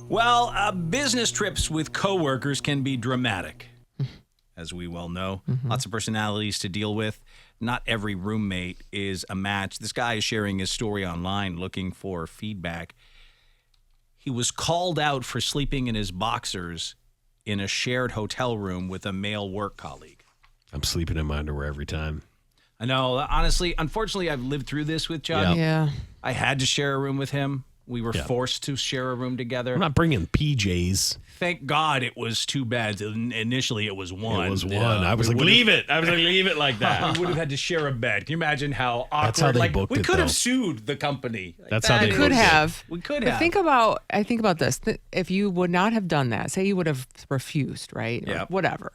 Well, business trips with coworkers can be dramatic, as we well know. Lots of personalities to deal with. Not every roommate is a match. This guy is sharing his story online looking for feedback. He was called out for sleeping in his boxers in a shared hotel room with a male work colleague. I'm sleeping in my underwear every time. I know. Honestly, unfortunately, I've lived through this with Johnny. Yeah. I had to share a room with him. We were forced to share a room together. I'm not bringing PJs. Thank God it was 2 beds. Initially, it was 1. It was 1. I was like, leave it. I was like, leave it like that. We would have had to share a bed. Can you imagine how awkward? That's how they booked we it, could have though. sued the company. That's how they could booked have. We could But have. I think about this. If you would not have done that, say you would have refused, right? Or Yep. whatever.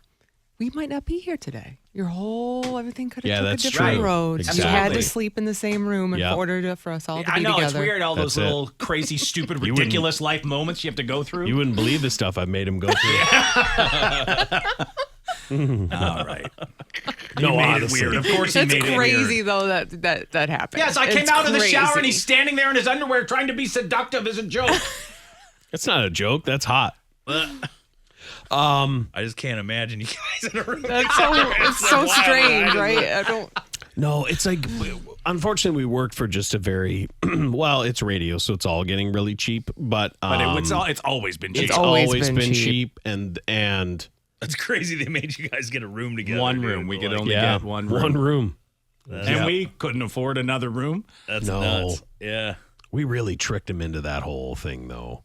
We might not be here today. Everything could have took that's a different true. road. Exactly. You had to sleep in the same room in Yep. order for us all to I be know, together. it's weird, all those That's it. little crazy, stupid, You wouldn't- ridiculous life moments you have to go through. You wouldn't believe the stuff I made him go through. All right. No, He made honestly. it weird. Of course he It's made it weird. crazy though that happened. Yes, I came It's out of the shower and crazy. he's standing there in his underwear trying to be seductive as a joke. That's not a joke. That's hot. I just can't imagine you guys in a room. That's it's so strange, right? I don't. No, it's like, unfortunately, we worked for just a very, well, it's radio, so it's all getting really cheap. But It's always been cheap. It's it's always always been been cheap. cheap. And That's crazy. They made you guys get a room together. One dude. room. We could Like, only yeah, get one room. One room. And we couldn't afford another room. That's No. nuts. Yeah. We really tricked him into that whole thing, though.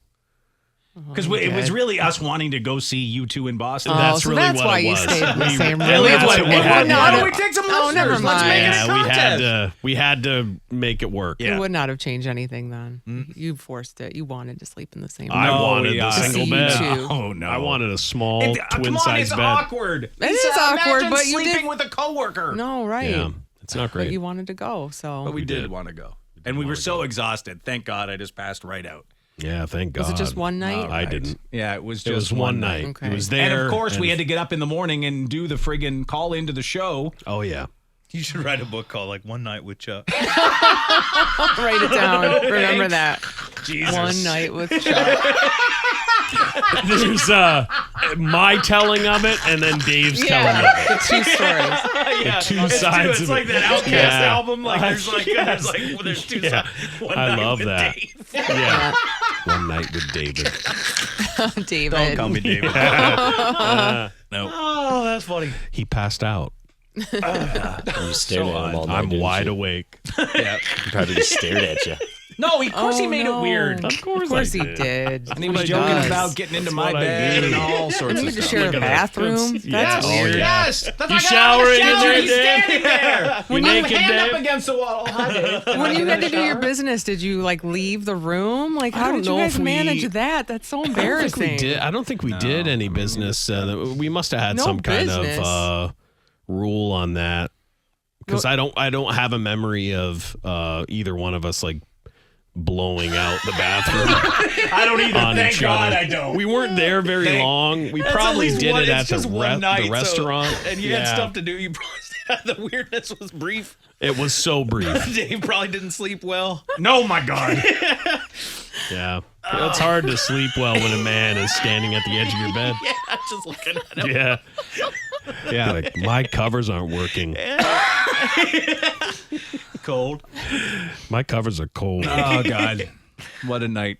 Because it was really us wanting to go see you two in Boston. That's so really that's what why it you was. stayed in the same room. Really, That's what what it we had was. to Why do. don't we take some Oh, never listeners? Let's make it mind. a Yeah, contest. we had to make it work. It would not have changed anything then. You forced it. You wanted to sleep in the same room. I wanted we the are. single See bed. you too. Oh, no. I wanted a small Come on, twin-size it's bed. awkward. It is awkward, imagine but you sleeping did- with a coworker. No, right. Yeah, it's not But great. you wanted to go, so. But we did did. want to go. And we were so exhausted. Thank God I just passed right out. Yeah, thank God. Was it just one night? I didn't. Yeah, it was just It was one night. Okay. It was And there. of course, we had to get up in the morning and do the friggin' call into the show. Oh, yeah. You should write a book called like One Night with Chuck. Write it down. Remember that. Jesus. One night with Chuck. There's my telling of it and then Dave's telling of it. The two stories. The two sides It's of like it. that Outcast Yeah. album. Like there's two Yeah. sides. One I night love with that. Dave. Yeah. One night with David. David. Don't call me David. No. Oh, that's funny. He passed out. You stared at him all night. I'm didn't wide you? awake. Yeah. He probably just stared at you. No, of course he Oh, made no. it weird. Of course Of course I he did. did. And he was He joking does. about getting into my what I bed do. and all sorts And of you had to stuff. share a Look at that. bathroom. Yes. That's Oh, weird. yeah. Yes. That's You like, I got out of the showering in shower, there, he's Dave? standing there. You With naked, hand Dave? up against the wall. Hi, Dave. When you had to do your business, did you like leave the room? Like, how don't did you know guys if we- manage that? That's so I embarrassing. don't think we did any business. We must have had No some kind business. of rule on that. Because I don't have a memory of either one of us like blowing out the bathroom. I don't either. on Thank each God other. I don't. We weren't there very Thank- long. We That's at probably least did one- it it's at the, just one night, the restaurant. So, and you Yeah. had stuff to do. You probably the weirdness was brief. It was so brief. Dave probably didn't sleep well. No, my God. Yeah. It's hard to sleep well when a man is standing at the edge of your bed. Yeah, I'm just looking at him. Yeah. Yeah, like my covers aren't working. Cold. My covers are cold. Oh, God. What a night.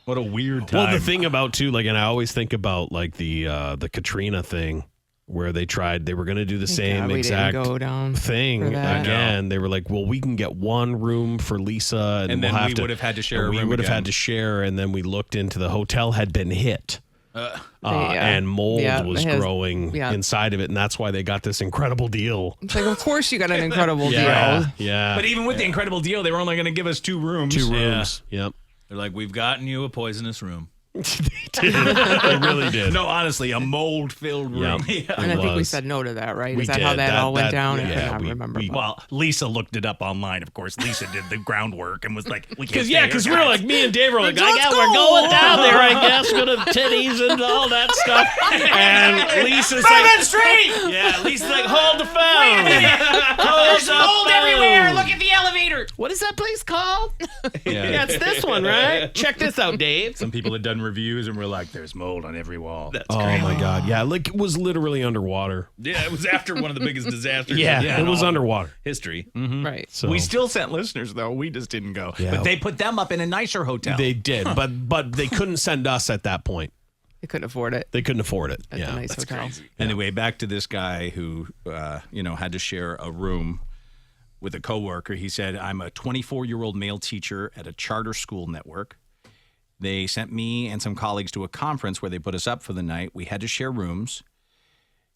What a weird time. Well, the thing about too, like, and I always think about like the Katrina thing, where they were going to do the same God we exact didn't go down thing for that. again. They were like, well, we can get one room for Lisa, and, And we'll then have we to, would have had to share and a we room would have again. had to share, and then we looked into the hotel had been hit. Yeah. And mold Yeah, was it has- growing yeah. inside of it, and that's why they got this incredible deal. It's like, of course you got an incredible Yeah, deal. yeah. But even with the incredible deal, they were only going to give us 2 rooms. 2 rooms. Yep. They're like, we've gotten you a poisonous room. They did. They really did. No, honestly, a mold-filled room. Yep. And I think we was. said no to that, right? We Is that how did. that all went down? I yeah, cannot remember. we- but- Well, Lisa looked it up online. Of course, Lisa did the groundwork and was like, "We can't." Because we were like, me and Dave were like, Let's yeah, go. we're going down there, I guess, go to titties and all that stuff. And Lisa's like, Street. yeah, Lisa's like, hold the phone. Hold There's mold everywhere. Look at the elevator. What is that place called? Yeah, it's this one, right? Check this out, Dave. Some people had done reviews and were like, "There's mold on every wall." Oh my God! Yeah, like it was literally underwater. Yeah, it was after one of the biggest disasters. Yeah, it was underwater. History. Right. So We still sent listeners though. We just didn't go. Yeah. But they put them up in a nicer hotel. they did, but they couldn't send us at that point. They couldn't afford it They couldn't afford it. at Yeah, the nice hotel. Anyway, back to this guy who, had to share a room with a coworker. He said, "I'm a 24-year-old male teacher at a charter school network. They sent me and some colleagues to a conference where they put us up for the night. We had to share rooms,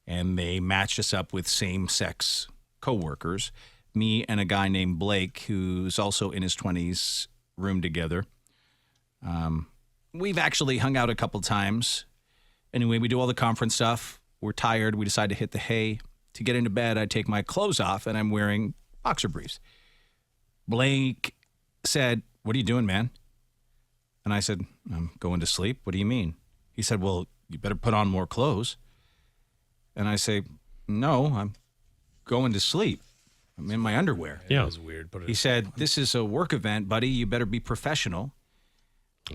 and they matched us up with same-sex coworkers. Me and a guy named Blake, who's also in his 20s, roomed together. We've actually hung out a couple times. Anyway, we do all the conference stuff. We're tired. We decide to hit the hay. To get into bed, I take my clothes off, and I'm wearing boxer briefs. Blake said, 'What are you doing, man?' And I said, 'I'm going to sleep.' 'What do you mean?' He said, 'Well, you better put on more clothes.' And I say, 'No, I'm going to sleep. I'm in my underwear.' yeah. It was weird. But He said, 'This is a work event, buddy. You better be professional.'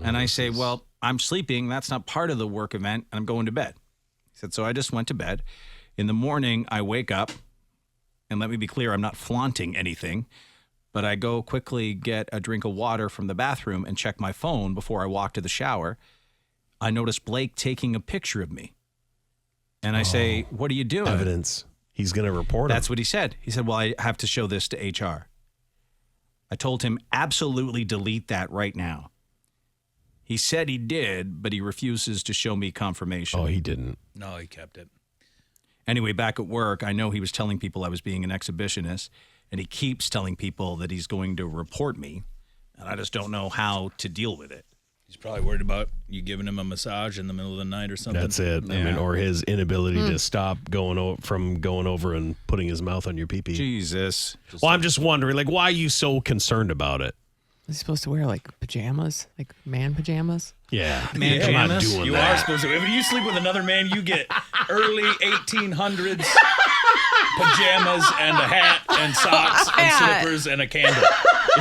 And I say, 'Well, I'm sleeping. That's not part of the work event, and I'm going to bed.' He said, so I just went to bed. In the morning, I wake up, and let me be clear, I'm not flaunting anything, but I go quickly get a drink of water from the bathroom and check my phone before I walk to the shower. I notice Blake taking a picture of me. And I say, 'What are you doing?' Evidence. He's going to report That's him. what he said. He said, 'Well, I have to show this to HR.' I told him, absolutely delete that right now. He said he did, but he refuses to show me confirmation. Oh, he didn't. no, he kept it. Anyway, back at work, I know he was telling people I was being an exhibitionist, and he keeps telling people that he's going to report me, and I just don't know how to deal with it. He's probably worried about you giving him a massage in the middle of the night or something. That's it. I mean, or his inability to stop going over and putting his mouth on your pee-pee. Jesus. Well, I'm just wondering, like, why are you so concerned about it? Is he supposed to wear like pajamas, like man pajamas? Yeah, Man I'm not pajamas? doing You that. are supposed to. If you sleep with another man, you get early 1800s pajamas and a hat and socks and Hat. slippers and a candle.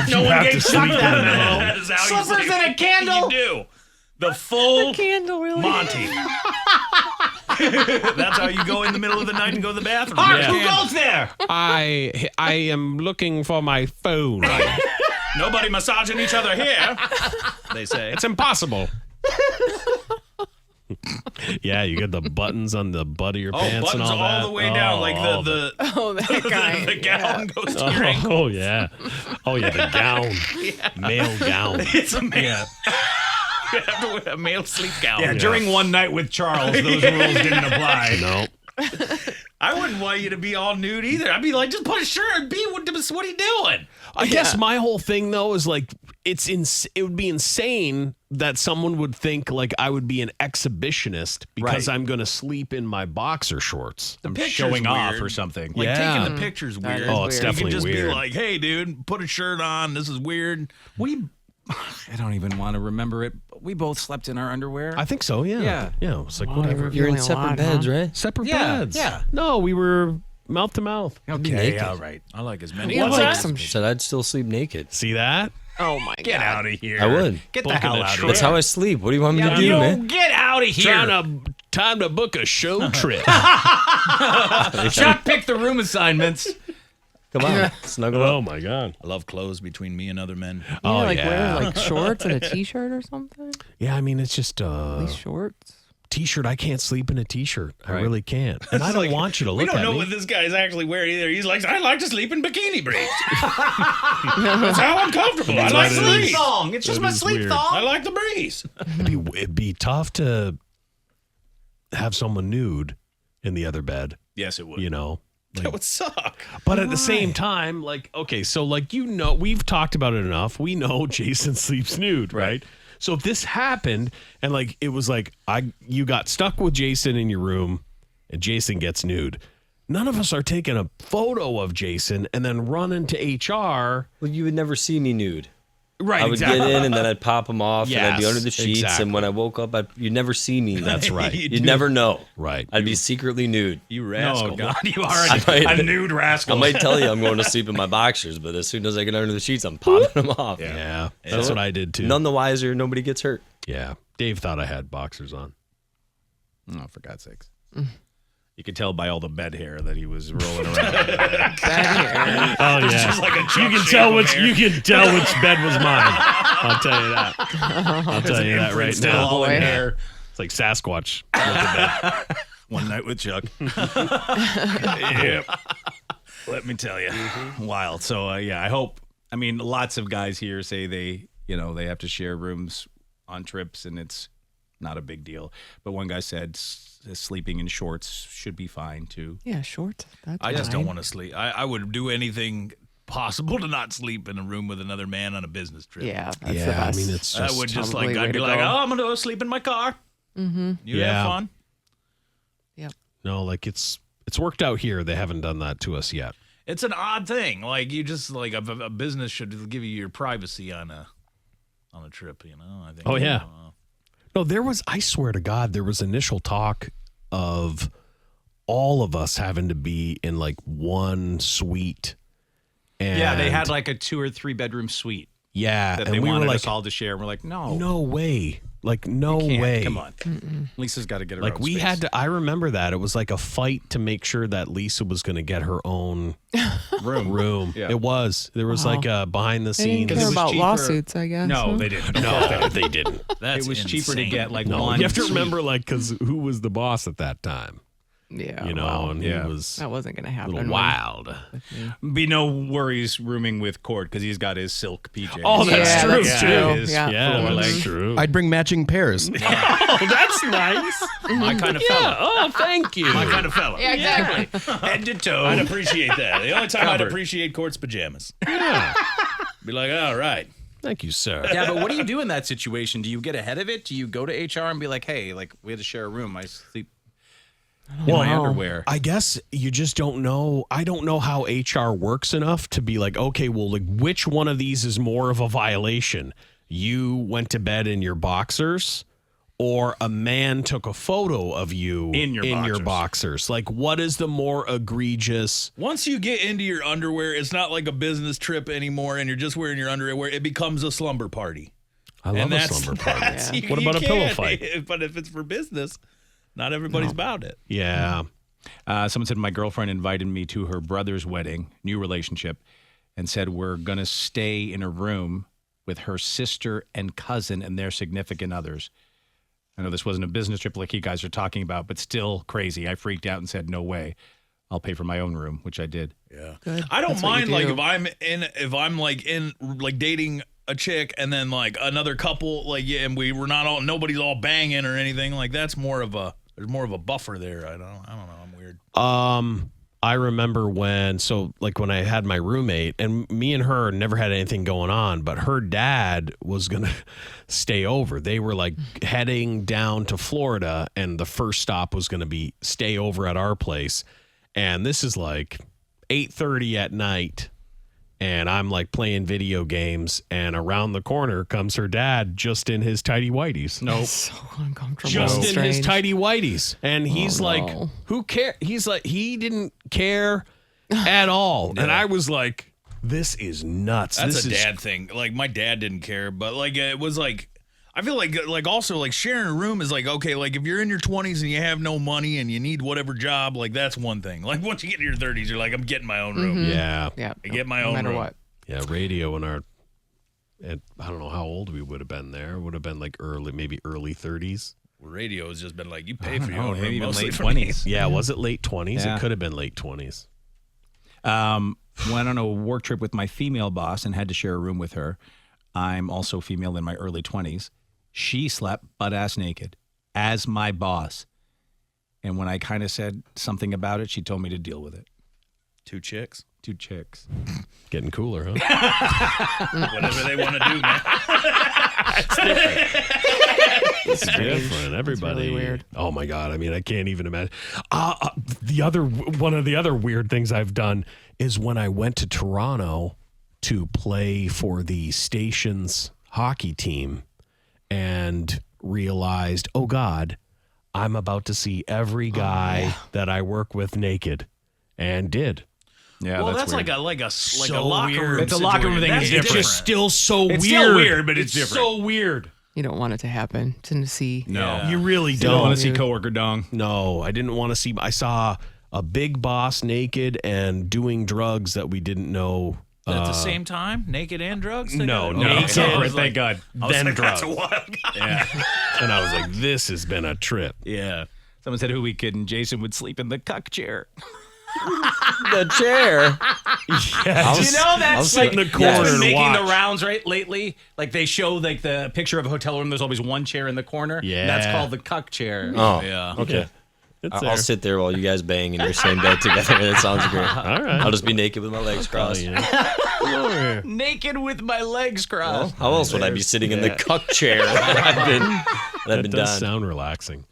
No one gave sleep that that memo. That is how you Slippers sleep. and a candle? You do. The full Candle, really? Monty. That's how you go in the middle of the night and go to the bathroom. Mark, Yeah. who goes there? I am looking for my phone. Nobody massaging each other here, they say. It's impossible. Yeah, you get the buttons on the butt of your pants and buttons all that. the way down, like the Oh, that guy. the gown goes to your ankle. Oh yeah, oh yeah, the gown, male gown. It's a man. You have to wear a male sleep gown. Yeah, during one night with Charles, those rules didn't apply. No, I wouldn't want you to be all nude either. I'd be like, just put a shirt and be. What are you doing? I guess my whole thing though is like it would be insane that someone would think like I would be an exhibitionist because Right. I'm going to sleep in my boxer shorts. I'm picture's showing off weird. or something. Like Yeah. taking the picture's That weird. is Oh, it's weird. definitely You can just weird. be like, hey, dude, put a shirt on. This is weird. I don't even want to remember it, but we both slept in our underwear. I think so. Yeah. Yeah. Yeah. It's like Wow, whatever. you're You're in revealing a separate lot, beds, huh? right? Separate Yeah, beds. yeah. No, we were mouth to mouth. Okay, naked. all right. I like as many. Yeah, What's like that? some I said I'd still sleep naked. See that? Oh my Get god. out of here. I would. Get the Booking hell a out of trip. here. That's how I sleep. What do you want me to do, you man? get out of here. Time to book a show trip. Chuck picked the room assignments. Come on, snuggle up. Oh my god. I love clothes between me and other men. You Oh, like yeah. wear like shorts and a t-shirt or something? Yeah, I mean it's just At least shorts. t-shirt. I can't sleep in a t-shirt. I really can't. And I don't want you to We look don't at know me. what this guy's actually wearing either. He's like, I like to sleep in bikini briefs. That's how I'm comfortable. I like what the it breeze. is. Thong. It's just That my is sleep weird. thong. I like the breeze. It'd be tough to have someone nude in the other bed, Yes, it would. you know. That would suck. But at the same time, like, okay, so like, you know, we've talked about it enough. We know Jason sleeps nude, right? So if this happened and like it was like you got stuck with Jason in your room and Jason gets nude, none of us are taking a photo of Jason and then running to HR. Well, you would never see me nude. Right, I would exactly. get in and then I'd pop them off and I'd be Yes, under the sheets. exactly. And when I woke up, you'd never see me. That's right. You'd never know. Right. I'd be secretly nude. You rascal. Oh, God, you are I might- a nude rascal. I might tell you I'm going to sleep in my boxers, but as soon as I get under the sheets, I'm popping them off. Yeah, that's what I did too. None the wiser, nobody gets hurt. Yeah, Dave thought I had boxers on. Oh, for God's sakes. You could tell by all the bed hair that he was rolling around. Bad hair. Oh yeah, just like a you Chuck can tell shape which of hair. you can tell which bed was mine. I'll tell you that. I'll tell you that right Still now. all in boy. hair. It's like Sasquatch. Look at that. One night with Chuck. Yep. Let me tell you. Wild. So, yeah, I hope. I mean, lots of guys here say they have to share rooms on trips and it's not a big deal. But one guy said sleeping in shorts should be fine too. Yeah, short. That's I just don't fine. want to sleep. I would do anything possible to not sleep in a room with another man on a business trip. Yeah, that's the Yeah, I best. mean it's I just would just probably like, way I'd be to like, go. oh, I'm going to go sleep in my car. Mm-hmm. You Yeah. have fun? Yep. no, like it's worked out here. They haven't done that to us yet. It's an odd thing. Like you just like a business should give you your privacy on a trip, you know? I think. Oh, yeah. No, I swear to God, there was initial talk of all of us having to be in like one suite. And Yeah, they had like a 2 or 3 bedroom suite yeah, that and they we were wanted like, us all to share. And we're like, no, no way. Like, no can't. way. Come on. Lisa's got to get her Like own we space. had to, I remember that. It was like a fight to make sure that Lisa was going to get her own room. Yeah. It was. There was like a behind the They didn't scenes. care was about cheaper. lawsuits, I guess. No, huh? they didn't. No, they didn't. That's It was cheaper to insane. get like No, one. you have to suite. remember, like, because who was the boss at that time? Yeah. You know, well, and yeah. he was that wasn't going to a happen. little when- wild. Be no worries rooming with Cord because he's got his silk PJs. Oh, that's Yeah, true, that's too. true. Yeah. Yeah, that's true. I'd bring matching pairs. Oh, that's nice. My kind of Yeah. fella. Oh, thank you. My kind of fella. Yeah, exactly. head to toe. I'd appreciate that. The only time I'd Covered. appreciate Court's pajamas. Yeah. Be like, all right. Thank you, sir. Yeah, but what do you do in that situation? Do you get ahead of it? Do you go to HR and be like, hey, like we had to share a room. I sleep in my underwear. I guess you just don't know. I don't know how HR works enough to be like, okay, well, like, which one of these is more of a violation? You went to bed in your boxers, or a man took a photo of you In your boxers. Like, what is the more egregious? Once you get into your underwear, it's not like a business trip anymore and you're just wearing your underwear. It becomes a slumber party. I love And a that's- slumber party. that's- you- What you about a pillow can't. fight? But if it's for business, not everybody's about it. Yeah. Someone said my girlfriend invited me to her brother's wedding, new relationship, and said we're going to stay in a room with her sister and cousin and their significant others. I know this wasn't a business trip like you guys are talking about, but still crazy. I freaked out and said, no way. I'll pay for my own room, which I did. Yeah. Good. I don't That's what you mind like do. if I'm like in like dating a chick and then like another couple like yeah, and nobody's all banging or anything, like there's more of a buffer there. I don't know. I'm weird. I remember when I had my roommate, and me and her never had anything going on, but her dad was going to stay over. They were like heading down to Florida, and the first stop was going to be stay over at our place. And this is like 8:30 at night, and I'm like playing video games, and around the corner comes her dad just in his tidy whities. Nope. So uncomfortable. Just in his Strange. tidy whities. And he's like, no. who cares? He's like, he didn't care at all. And I was like, this is nuts. That's this a is dad thing. Like my dad didn't care, but like it was like I feel like also like sharing a room is like okay, like if you're in your 20s and you have no money and you need whatever job, like that's one thing. Like once you get in your 30s, you're like I'm getting my own room. Yeah. Yeah. I get my no own matter room. what. Yeah. Radio in our, and I don't know how old we would have been there. Would have been like maybe early 30s. Radio has just been like you pay for your own room, maybe even mostly late for me. 20s. Yeah. Was it late 20s? Yeah. It could have been late 20s. Went on a work trip with my female boss and had to share a room with her. I'm also female in my early 20s. She slept butt-ass naked as my boss. And when I kind of said something about it, she told me to deal with it. 2 chicks. 2 chicks. Getting cooler, huh? Whatever they want to do, man. It's different. Everybody. really weird. Oh my God. I mean, I can't even imagine. One of the other weird things I've done is when I went to Toronto to play for the station's hockey team and realized, oh God, I'm about to see every guy that I work with naked, and did. Yeah, Well, that's weird. like a So locker weird. room. It's a locker room situation. thing. That's It's It's just still so weird. It's still weird, but it's different. so weird. You don't want it to happen. To see. No. You really You don't want don't. to see coworker dong. No, I didn't want to see. I saw a big boss naked and doing drugs that we didn't know. At the same time, naked and drugs. No, No, naked. separate, thank God. Then drugs. That's a wild guy. Yeah. And I was like, this has been a trip. Yeah. Someone said, who we kidding? Jason would sleep in the cuck chair. The chair. Yeah, Do you know that's I'll sit in the corner that's been and making watch. the rounds right lately? Like they show like the picture of a hotel room. There's always one chair in the corner. Yeah. That's called the cuck chair. Oh, Yeah. okay. It's I'll there. sit there while you guys bang in your same bed together. That sounds great. All right. I'll just be naked with my legs Oh, crossed. yeah. Come over here. Naked with my legs crossed. How else would I be sitting in the cuck chair that I've been That does done? sound relaxing.